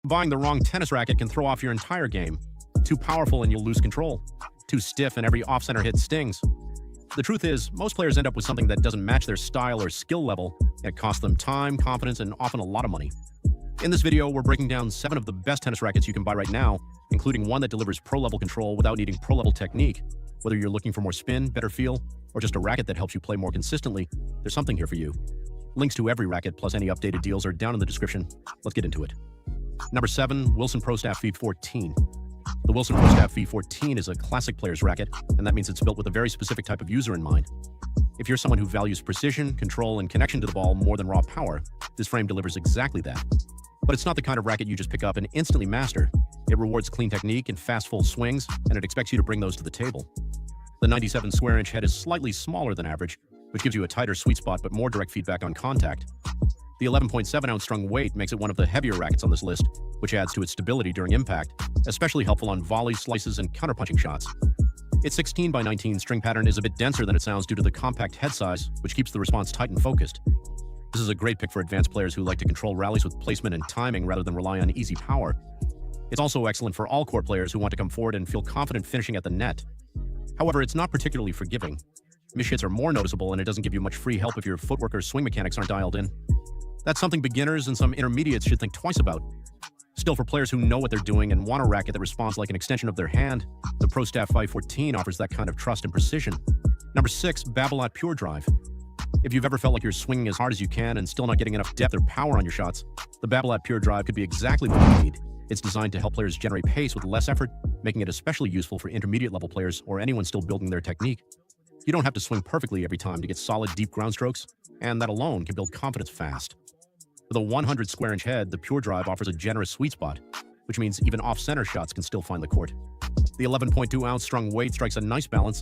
Buying the wrong tennis racket can throw off your entire game. Too powerful and you'll lose control. Too stiff and every off-center hit stings. The truth is, most players end up with something that doesn't match their style or skill level, and it costs them time, confidence, and often a lot of money. In this video, we're breaking down 7 of the best tennis rackets you can buy right now, including one that delivers pro-level control without needing pro-level technique. Whether you're looking for more spin, better feel, or just a racket that helps you play more consistently, there's something here for you. Links to every racket plus any updated deals are down in the description. Let's get into it. Number 7, Wilson Pro Staff V14. The Wilson Pro Staff V14 is a classic player's racket, and that means it's built with a very specific type of user in mind. If you're someone who values precision, control, and connection to the ball more than raw power, this frame delivers exactly that. But it's not the kind of racket you just pick up and instantly master. It rewards clean technique and fast full swings, and it expects you to bring those to the table. The 97 square inch head is slightly smaller than average, which gives you a tighter sweet spot but more direct feedback on contact. The 11.7 ounce strung weight makes it one of the heavier rackets on this list, which adds to its stability during impact, especially helpful on volleys, slices, and counterpunching shots. Its 16 by 19 string pattern is a bit denser than it sounds due to the compact head size, which keeps the response tight and focused. This is a great pick for advanced players who like to control rallies with placement and timing rather than rely on easy power. It's also excellent for all court players who want to come forward and feel confident finishing at the net. However, it's not particularly forgiving. Miss hits are more noticeable, and it doesn't give you much free help if your footwork or swing mechanics aren't dialed in. That's something beginners and some intermediates should think twice about. Still, for players who know what they're doing and want a racket that responds like an extension of their hand, the Pro Staff V14 offers that kind of trust and precision. Number 6, Babolat Pure Drive. If you've ever felt like you're swinging as hard as you can and still not getting enough depth or power on your shots, the Babolat Pure Drive could be exactly what you need. It's designed to help players generate pace with less effort, making it especially useful for intermediate-level players or anyone still building their technique. You don't have to swing perfectly every time to get solid, deep ground strokes, and that alone can build confidence fast. With a 100 square inch head, the Pure Drive offers a generous sweet spot, which means even off-center shots can still find the court. The 11.2 ounce strung weight strikes a nice balance,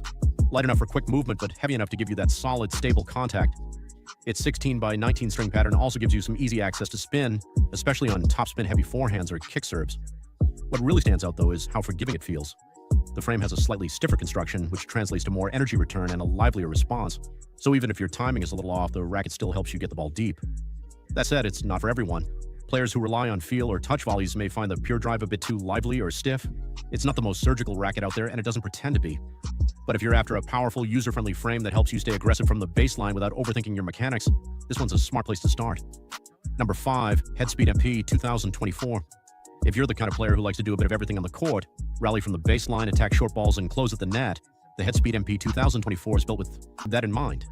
light enough for quick movement but heavy enough to give you that solid, stable contact. Its 16 by 19 string pattern also gives you some easy access to spin, especially on topspin heavy forehands or kick serves. What really stands out though is how forgiving it feels. The frame has a slightly stiffer construction, which translates to more energy return and a livelier response, so even if your timing is a little off, the racket still helps you get the ball deep. That said, it's not for everyone. Players who rely on feel or touch volleys may find the Pure Drive a bit too lively or stiff. It's not the most surgical racket out there, and it doesn't pretend to be. But if you're after a powerful, user-friendly frame that helps you stay aggressive from the baseline without overthinking your mechanics, this one's a smart place to start. Number 5, Headspeed MP 2024. If you're the kind of player who likes to do a bit of everything on the court, rally from the baseline, attack short balls, and close at the net, the Headspeed MP 2024 is built with that in mind.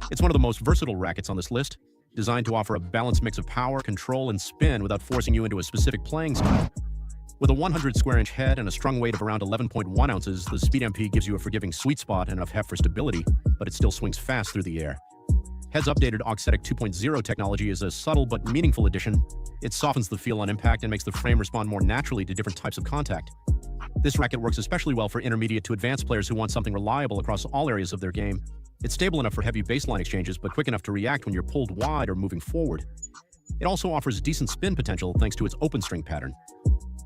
It's one of the most versatile rackets on this list, designed to offer a balanced mix of power, control, and spin without forcing you into a specific playing style. With a 100 square inch head and a strung weight of around 11.1 ounces, the Speed MP gives you a forgiving sweet spot and enough heft for stability, but it still swings fast through the air. Head's updated Auxetic 2.0 technology is a subtle but meaningful addition. It softens the feel on impact and makes the frame respond more naturally to different types of contact. This racket works especially well for intermediate to advanced players who want something reliable across all areas of their game. It's stable enough for heavy baseline exchanges, but quick enough to react when you're pulled wide or moving forward. It also offers decent spin potential thanks to its open string pattern.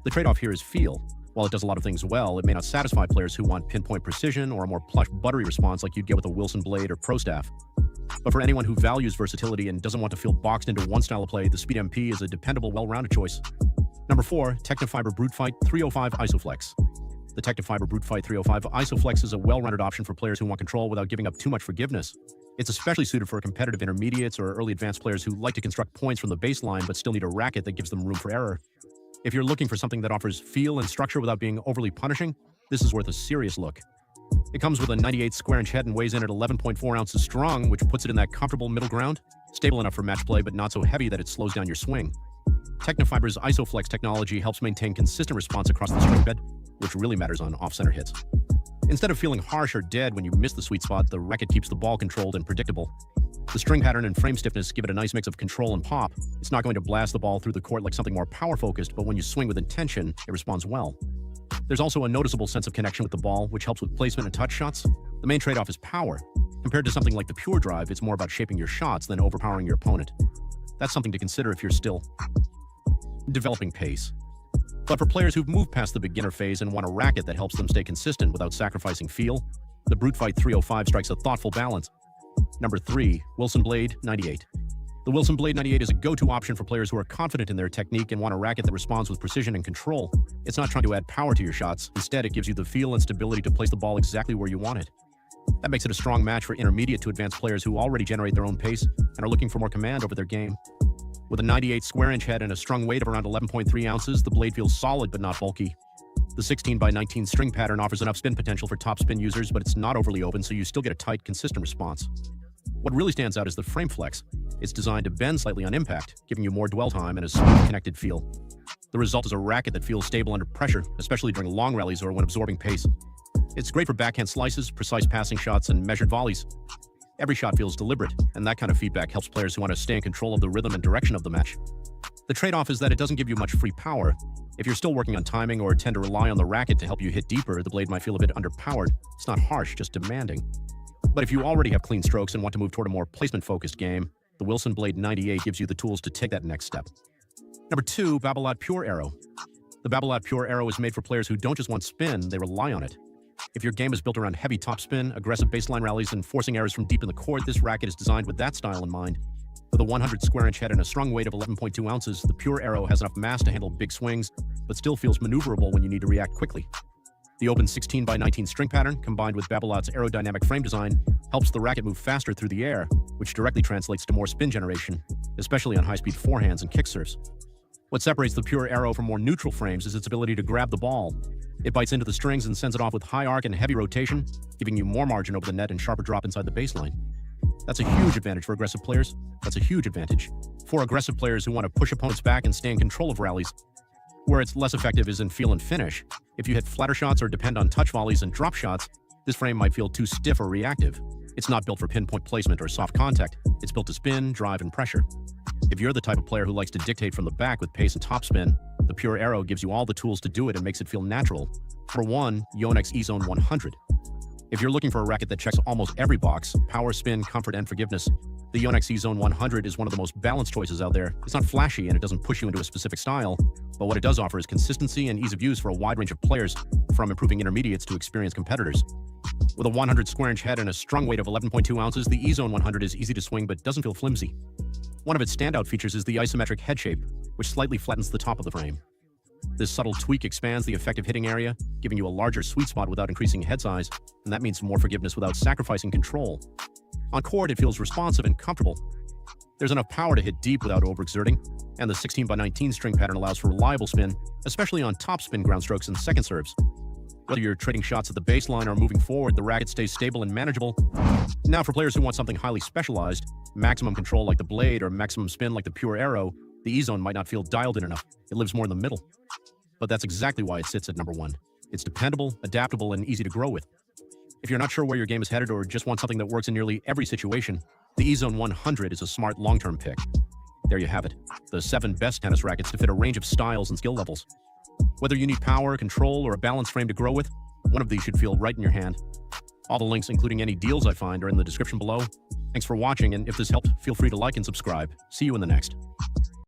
The trade-off here is feel. While it does a lot of things well, it may not satisfy players who want pinpoint precision or a more plush, buttery response like you'd get with a Wilson Blade or Pro Staff. But for anyone who values versatility and doesn't want to feel boxed into one style of play, the Speed MP is a dependable, well-rounded choice. Number 4, Technifiber Brute Fight 305 Isoflex. The Technifiber Brute Fight 305 Isoflex is a well-rounded option for players who want control without giving up too much forgiveness. It's especially suited for competitive intermediates or early advanced players who like to construct points from the baseline but still need a racket that gives them room for error. If you're looking for something that offers feel and structure without being overly punishing, this is worth a serious look. It comes with a 98 square inch head and weighs in at 11.4 ounces strung, which puts it in that comfortable middle ground, stable enough for match play but not so heavy that it slows down your swing. Technifiber's Isoflex technology helps maintain consistent response across the string bed, which really matters on off-center hits. Instead of feeling harsh or dead when you miss the sweet spot, the racket keeps the ball controlled and predictable. The string pattern and frame stiffness give it a nice mix of control and pop. It's not going to blast the ball through the court like something more power-focused, but when you swing with intention, it responds well. There's also a noticeable sense of connection with the ball, which helps with placement and touch shots. The main trade-off is power. Compared to something like the Pure Drive, it's more about shaping your shots than overpowering your opponent. That's something to consider if you're still developing pace. But for players who've moved past the beginner phase and want a racket that helps them stay consistent without sacrificing feel, the Brute Fight 305 strikes a thoughtful balance. Number 3, Wilson Blade 98. The Wilson Blade 98 is a go-to option for players who are confident in their technique and want a racket that responds with precision and control. It's not trying to add power to your shots. Instead, it gives you the feel and stability to place the ball exactly where you want it. That makes it a strong match for intermediate to advanced players who already generate their own pace and are looking for more command over their game. With a 98 square-inch head and a strung weight of around 11.3 ounces, the blade feels solid but not bulky. The 16x19 string pattern offers enough spin potential for top spin users, but it's not overly open, so you still get a tight, consistent response. What really stands out is the frame flex. It's designed to bend slightly on impact, giving you more dwell time and a smooth, connected feel. The result is a racket that feels stable under pressure, especially during long rallies or when absorbing pace. It's great for backhand slices, precise passing shots, and measured volleys. Every shot feels deliberate, and that kind of feedback helps players who want to stay in control of the rhythm and direction of the match. The trade-off is that it doesn't give you much free power. If you're still working on timing or tend to rely on the racket to help you hit deeper, the blade might feel a bit underpowered. It's not harsh, just demanding. But if you already have clean strokes and want to move toward a more placement-focused game, the Wilson Blade 98 gives you the tools to take that next step. Number 2, Babolat Pure Arrow. The Babolat Pure Arrow is made for players who don't just want spin, they rely on it. If your game is built around heavy topspin, aggressive baseline rallies, and forcing errors from deep in the court, this racket is designed with that style in mind. With a 100 square-inch head and a strung weight of 11.2 ounces, the Pure Arrow has enough mass to handle big swings, but still feels maneuverable when you need to react quickly. The open 16x19 string pattern, combined with Babolat's aerodynamic frame design, helps the racket move faster through the air, which directly translates to more spin generation, especially on high-speed forehands and kick serves. What separates the Pure Arrow from more neutral frames is its ability to grab the ball. It bites into the strings and sends it off with high arc and heavy rotation, giving you more margin over the net and sharper drop inside the baseline. That's a huge advantage for aggressive players. That's a huge advantage for aggressive players who want to push opponents back and stay in control of rallies. Where it's less effective is in feel and finish. If you hit flatter shots or depend on touch volleys and drop shots, this frame might feel too stiff or reactive. It's not built for pinpoint placement or soft contact. It's built to spin, drive, and pressure. If you're the type of player who likes to dictate from the back with pace and topspin, the Pure Arrow gives you all the tools to do it and makes it feel natural. For 1, Yonex E-Zone 100. If you're looking for a racket that checks almost every box, power, spin, comfort, and forgiveness, the Yonex E-Zone 100 is one of the most balanced choices out there. It's not flashy and it doesn't push you into a specific style, but what it does offer is consistency and ease of use for a wide range of players, from improving intermediates to experienced competitors. With a 100 square-inch head and a strung weight of 11.2 ounces, the E-Zone 100 is easy to swing but doesn't feel flimsy. One of its standout features is the isometric head shape, which slightly flattens the top of the frame. This subtle tweak expands the effective hitting area, giving you a larger sweet spot without increasing head size, and that means more forgiveness without sacrificing control. On court, it feels responsive and comfortable. There's enough power to hit deep without overexerting, and the 16x19 string pattern allows for reliable spin, especially on top spin ground strokes and second serves. Whether you're trading shots at the baseline or moving forward, the racket stays stable and manageable. Now, for players who want something highly specialized, maximum control like the blade or maximum spin like the Pure Arrow, the E-Zone might not feel dialed in enough. It lives more in the middle. But that's exactly why it sits at number 1. It's dependable, adaptable, and easy to grow with. If you're not sure where your game is headed or just want something that works in nearly every situation, the E-Zone 100 is a smart long-term pick. There you have it, the 7 best tennis rackets to fit a range of styles and skill levels. Whether you need power, control, or a balanced frame to grow with, one of these should feel right in your hand. All the links, including any deals I find, are in the description below. Thanks for watching, and if this helped, feel free to like and subscribe. See you in the next.